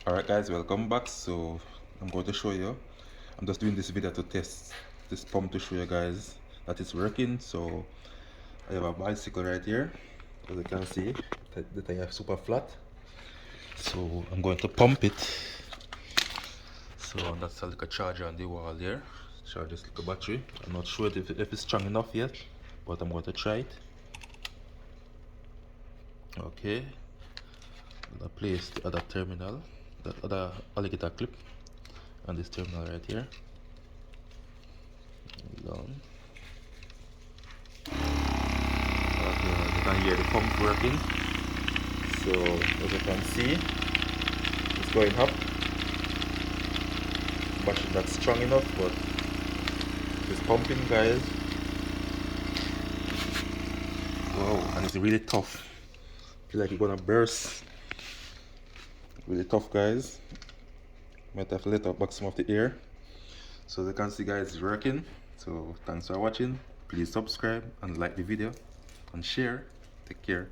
Alright guys, welcome back. So I'm going to show you, I'm just doing this video to test this pump to show you guys that it's working. So I have a bicycle right here, as you can see the tire is super flat. So I'm going to pump it. So that's like a charger on the wall here, charge this little battery. I'm not sure if it's strong enough yet, but I'm going to try it. Okay, I'm gonna place the other terminal, the other alligator clip on this terminal right here. Down. Okay, you can hear the pump working. So as you can see, it's going up. Battery not strong enough, but it's pumping, guys. Wow, and it's really tough. Feel like it's gonna burst. Really tough, guys. Might have to let out back some of the air. So as you can see, guys, it's working. So thanks for watching. Please subscribe and like the video and share. Take care.